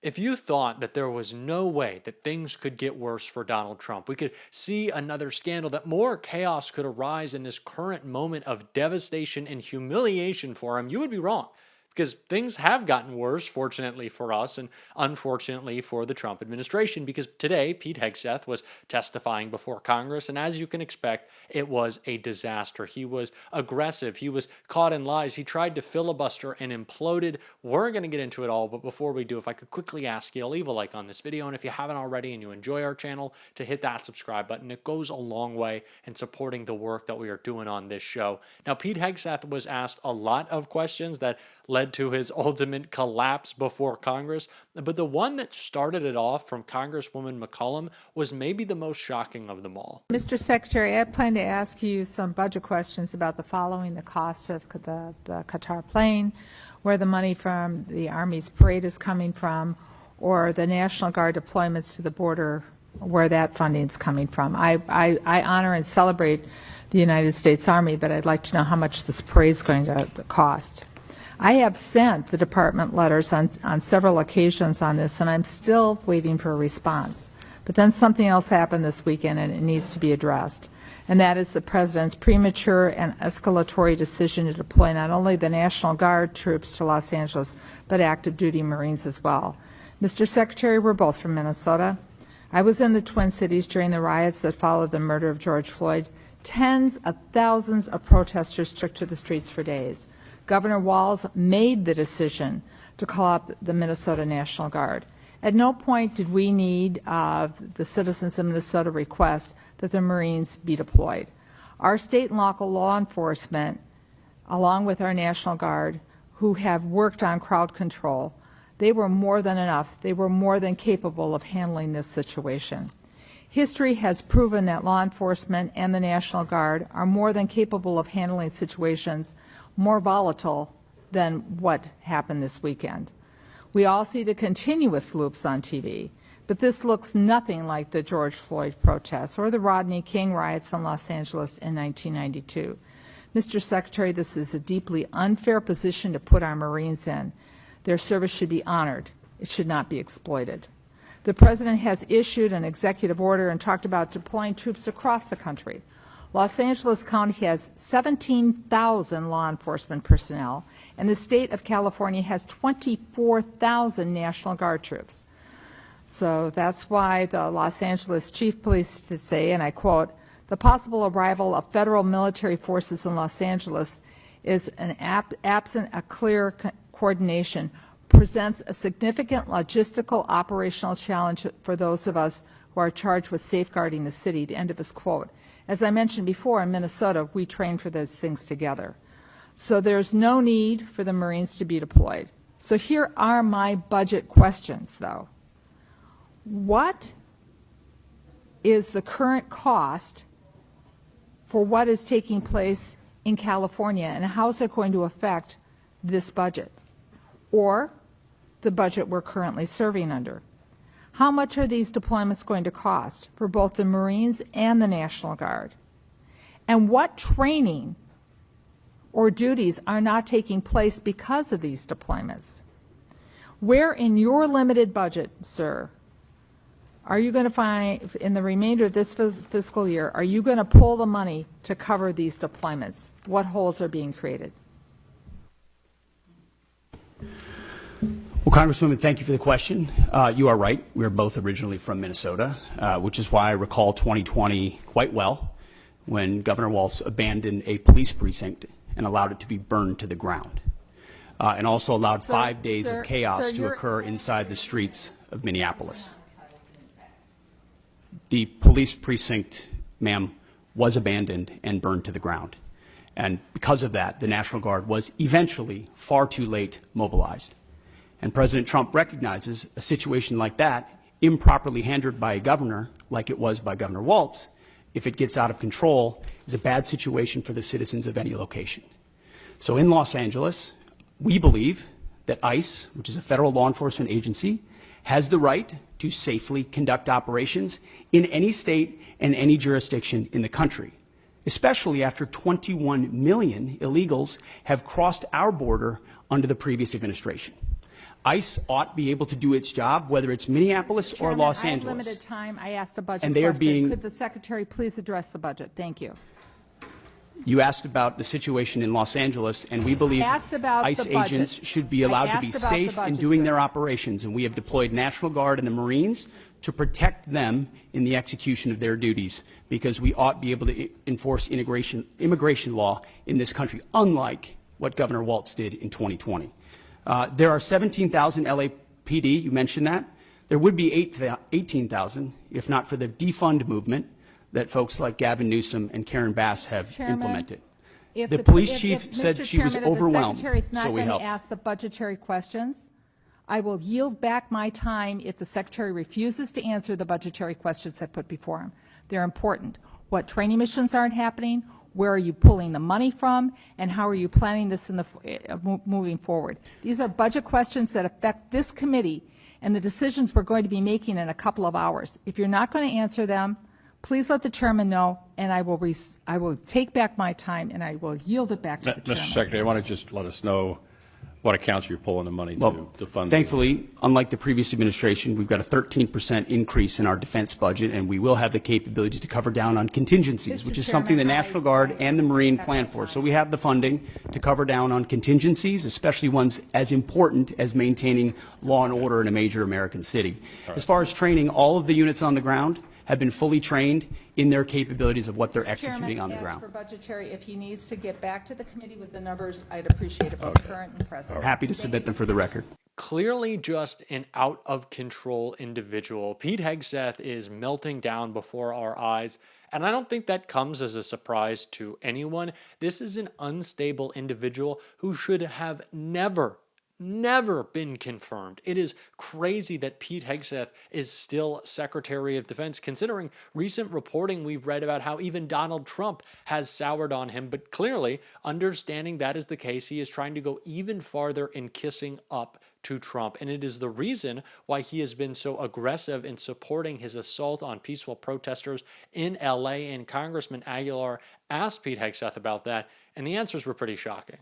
If you thought that there was no way that things could get worse for Donald Trump, we could see another scandal, that more chaos could arise in this current moment of devastation and humiliation for him, you would be wrong. Because things have gotten worse, fortunately for us, and unfortunately for the Trump administration. Because today, Pete Hegseth was testifying before Congress, and as you can expect, it was a disaster. He was aggressive. He was caught in lies. He tried to filibuster and imploded. We're going to get into it all, but before we do, if I could quickly ask you to leave a like on this video, and if you haven't already and you enjoy our channel, to hit that subscribe button. It goes a long way in supporting the work that we are doing on this show. Now, Pete Hegseth was asked a lot of questions that led to his ultimate collapse before Congress. But the one that started it off from Congresswoman McCollum was maybe the most shocking of them all. Mr. Secretary, I plan to ask you some budget questions about the following: the cost of the Qatar plane, where the money from the Army's parade is coming from, or the National Guard deployments to the border, where that funding is coming from. I honor and celebrate the United States Army, but I'd like to know how much this parade is going to cost. I have sent the department letters on several occasions on this, and I'm still waiting for a response. But then something else happened this weekend, and it needs to be addressed, and that is the President's premature and escalatory decision to deploy not only the National Guard troops to Los Angeles, but active duty Marines as well. Mr. Secretary, we're both from Minnesota. I was in the Twin Cities during the riots that followed the murder of George Floyd. Tens of thousands of protesters took to the streets for days. Governor Walz made the decision to call up the Minnesota National Guard. At no point did we need the citizens of Minnesota request that the Marines be deployed. Our state and local law enforcement, along with our National Guard, who have worked on crowd control, they were more than enough. They were more than capable of handling this situation. History has proven that law enforcement and the National Guard are more than capable of handling situations more volatile than what happened this weekend. We all see the continuous loops on TV, but this looks nothing like the George Floyd protests or the Rodney King riots in Los Angeles in 1992. Mr. Secretary, this is a deeply unfair position to put our Marines in. Their service should be honored. It should not be exploited. The President has issued an executive order and talked about deploying troops across the country. Los Angeles County has 17,000 law enforcement personnel, and the state of California has 24,000 National Guard troops. So that's why the Los Angeles Chief Police to say, and I quote, "The possible arrival of federal military forces in Los Angeles is absent a clear coordination, presents a significant logistical operational challenge for those of us who are charged with safeguarding the city," the end of his quote. As I mentioned before, in Minnesota, we train for those things together. So there's no need for the Marines to be deployed. So here are my budget questions, though. What is the current cost for what is taking place in California, and how is it going to affect this budget or the budget we're currently serving under? How much are these deployments going to cost for both the Marines and the National Guard? And what training or duties are not taking place because of these deployments? Where in your limited budget, sir, are you going to find, in the remainder of this fiscal year, are you going to pull the money to cover these deployments? What holes are being created? Well, Congresswoman, thank you for the question. You are right. We are both originally from Minnesota, which is why I recall 2020 quite well, when Governor Walz abandoned a police precinct and allowed it to be burned to the ground, and also allowed 5 days of chaos to occur inside the streets of Minneapolis. The police precinct, ma'am, was abandoned and burned to the ground. And because of that, the National Guard was eventually far too late mobilized. And President Trump recognizes a situation like that, improperly handled by a governor, like it was by Governor Walz, if it gets out of control, is a bad situation for the citizens of any location. So in Los Angeles, we believe that ICE, which is a federal law enforcement agency, has the right to safely conduct operations in any state and any jurisdiction in the country, especially after 21 million illegals have crossed our border under the previous administration. ICE ought to be able to do its job, whether it's Minneapolis or Chairman, Los I have Angeles. limited time. I asked a budget And they are question. being- Could the Secretary please address the budget? Thank you. You asked about the situation in Los Angeles, and we believe Asked about ICE the budget. agents should be I allowed to be asked about the safe in budget, doing sir. their operations, and we have deployed National Guard and the Marines to protect them in the execution of their duties, because we ought to be able to enforce immigration law in this country, unlike what Governor Walz did in 2020. There are 17,000 LAPD, you mentioned that. There would be 18,000 if not for the defund movement that folks like Gavin Newsom and Karen Bass have Chairman, implemented. If The police if chief said Mr. she was Chairman, overwhelmed, if the Secretary's not so we going to helped. ask the budgetary questions, I will yield back my time if the Secretary refuses to answer the budgetary questions I put before him. They're important. What training missions aren't happening? Where are you pulling the money from? And how are you planning this in the moving forward? These are budget questions that affect this committee and the decisions we're going to be making in a couple of hours. If you're not going to answer them, please let the chairman know, and I will take back my time and I will yield it back to the chairman. Mr. Secretary, I want to just let us know what accounts you're pulling the money to fund. Thankfully, unlike the previous administration, we've got a 13% increase in our defense budget, and we will have the capability to cover down on contingencies, Mr. which is Chairman, something the National Guard and the Marine plan for. So we have the funding to cover down on contingencies, especially ones as important as maintaining law and order in a major American city. As far as training, all of the units on the ground have been fully trained in their capabilities of what they're executing on the ground. Chairman, ask for budgetary. If he needs to get back to the committee with the numbers, I'd appreciate it, both current and present. Happy to submit them for the record. Clearly just an out-of-control individual. Pete Hegseth is melting down before our eyes, and I don't think that comes as a surprise to anyone. This is an unstable individual who should have never been confirmed. It is crazy that Pete Hegseth is still Secretary of Defense, considering recent reporting we've read about how even Donald Trump has soured on him. But clearly, understanding that is the case, he is trying to go even farther in kissing up to Trump. And it is the reason why he has been so aggressive in supporting his assault on peaceful protesters in LA. And Congressman Aguilar asked Pete Hegseth about that, and the answers were pretty shocking.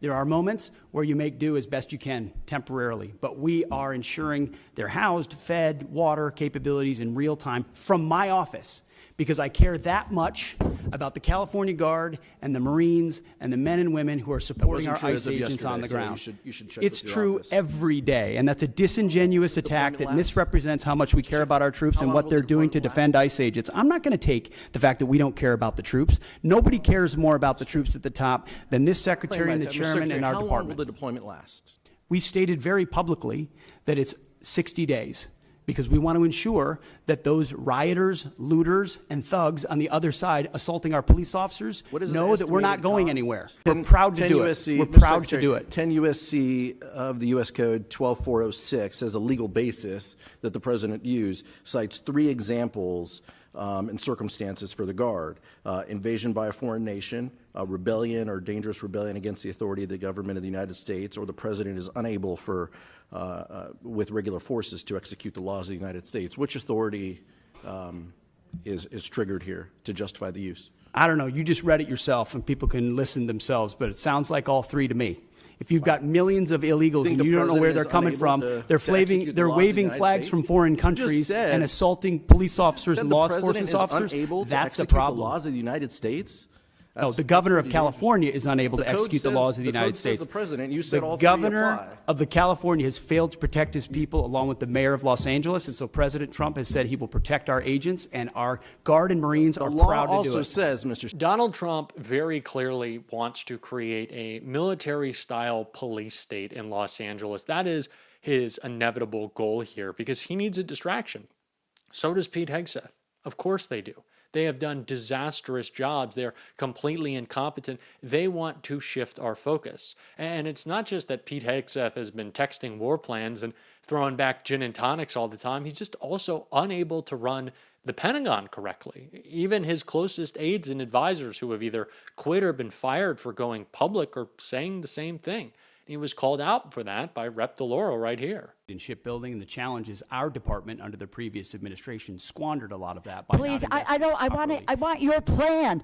There are moments where you make do as best you can temporarily, but we are ensuring they're housed, fed, water capabilities in real time from my office, because I care that much about the California Guard and the Marines and the men and women who are supporting our ICE agents on the ground. It's true every day, and that's a disingenuous attack that misrepresents how much we care about our troops and what they're doing to defend ICE agents. I'm not going to take the fact that we don't care about the troops. Nobody cares more about the troops at the top than this Secretary and the Chairman and our department. How long will the deployment last? We stated very publicly that it's 60 days. Because we want to ensure that those rioters, looters, and thugs on the other side assaulting our police officers know that we're not going anywhere. We're proud to do it. We're proud to do it. 10 U.S.C. of the U.S. Code 12406 as a legal basis that the President used cites 3 examples and circumstances for the Guard. Invasion by a foreign nation, rebellion or dangerous rebellion against the authority of the government of the United States, or the President is unable with regular forces to execute the laws of the United States. Which authority is triggered here to justify the use? I don't know. You just read it yourself, and people can listen themselves, but it sounds like all 3 to me. If you've got millions of illegals and you don't know where they're coming from, they're waving flags from foreign countries and assaulting police officers and law enforcement officers, that's the problem. The laws of the United States? No, the governor of California is unable to execute the laws of the United States. The President, you said all the 3 apply. governor of the California has failed to protect his people, along with the mayor of Los Angeles, and so President Trump has said he will protect our agents, and our Guard and Marines are proud to do it. The law also says, Mr. Donald Trump very clearly wants to create a military-style police state in Los Angeles. That is his inevitable goal here, because he needs a distraction. So does Pete Hegseth. Of course they do. They have done disastrous jobs. They're completely incompetent. They want to shift our focus. And it's not just that Pete Hegseth has been texting war plans and throwing back gin and tonics all the time. He's just also unable to run the Pentagon correctly. Even his closest aides and advisors who have either quit or been fired for going public are saying the same thing. He was called out for that by Rep. DeLauro right here. in shipbuilding, and the challenge is our department under the previous administration squandered a lot of that by Please, not I don't. I want it. investing I want your plan.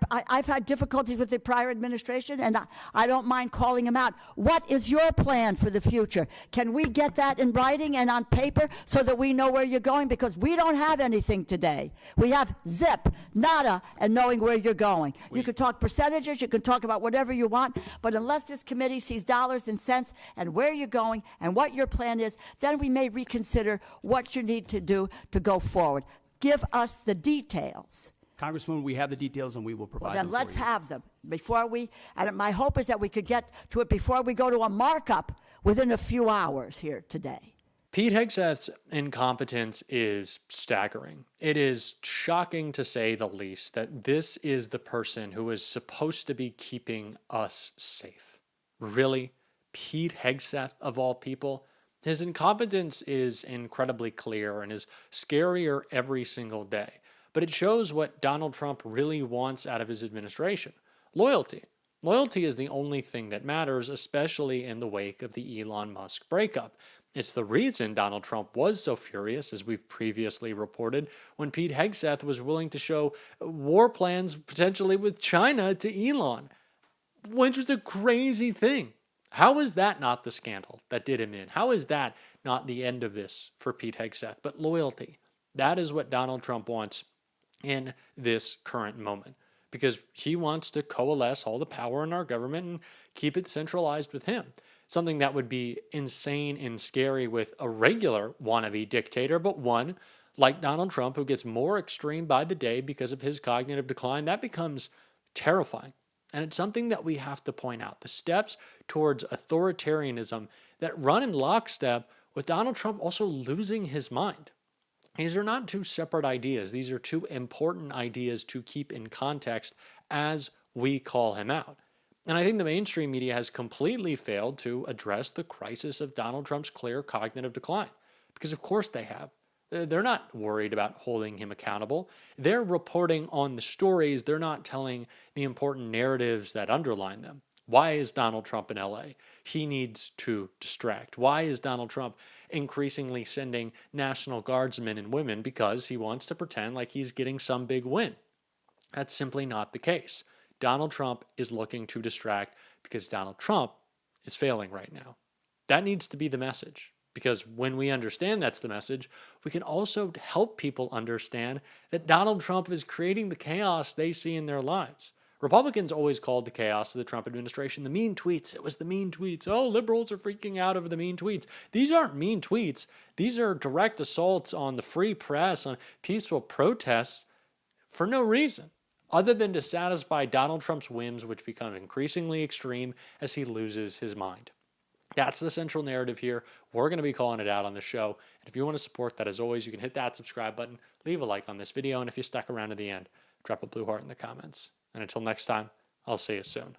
I've had difficulties with the prior administration, and I don't mind calling them out. What is your plan for the future? Can we get that in writing and on paper so that we know where you're going? Because we don't have anything today. We have zip, nada, and knowing where you're going. You can talk percentages. You can talk about whatever you want, but unless this committee sees dollars and cents and where you're going and what your plan is, then we may reconsider what you need to do to go forward. Give us the details. Congresswoman, we have the details and we will provide Then them let's for you. have them before we, and my hope is that we could get to it before we go to a markup within a few hours here today. Pete Hegseth's incompetence is staggering. It is shocking, to say the least, that this is the person who is supposed to be keeping us safe. Really? Pete Hegseth, of all people? His incompetence is incredibly clear and is scarier every single day. But it shows what Donald Trump really wants out of his administration. Loyalty. Loyalty is the only thing that matters, especially in the wake of the Elon Musk breakup. It's the reason Donald Trump was so furious, as we've previously reported, when Pete Hegseth was willing to show war plans potentially with China to Elon, which was a crazy thing. How is that not the scandal that did him in? How is that not the end of this for Pete Hegseth? But loyalty. That is what Donald Trump wants in this current moment, because he wants to coalesce all the power in our government and keep it centralized with him. Something that would be insane and scary with a regular wannabe dictator, but one like Donald Trump who gets more extreme by the day because of his cognitive decline. That becomes terrifying. And it's something that we have to point out. The steps towards authoritarianism that run in lockstep with Donald Trump also losing his mind. These are not two separate ideas. These are two important ideas to keep in context as we call him out. And I think the mainstream media has completely failed to address the crisis of Donald Trump's clear cognitive decline. Because of course they have. They're not worried about holding him accountable. They're reporting on the stories. They're not telling the important narratives that underline them. Why is Donald Trump in LA? He needs to distract. Why is Donald Trump increasingly sending National Guardsmen and women? Because he wants to pretend like he's getting some big win. That's simply not the case. Donald Trump is looking to distract because Donald Trump is failing right now. That needs to be the message. Because when we understand that's the message, we can also help people understand that Donald Trump is creating the chaos they see in their lives. Republicans always called the chaos of the Trump administration the mean tweets. It was the mean tweets. Oh, liberals are freaking out over the mean tweets. These aren't mean tweets. These are direct assaults on the free press, on peaceful protests for no reason other than to satisfy Donald Trump's whims, which become increasingly extreme as he loses his mind. That's the central narrative here. We're going to be calling it out on the show. And if you want to support that, as always, you can hit that subscribe button, leave a like on this video, and if you stuck around to the end, drop a blue heart in the comments. And until next time, I'll see you soon.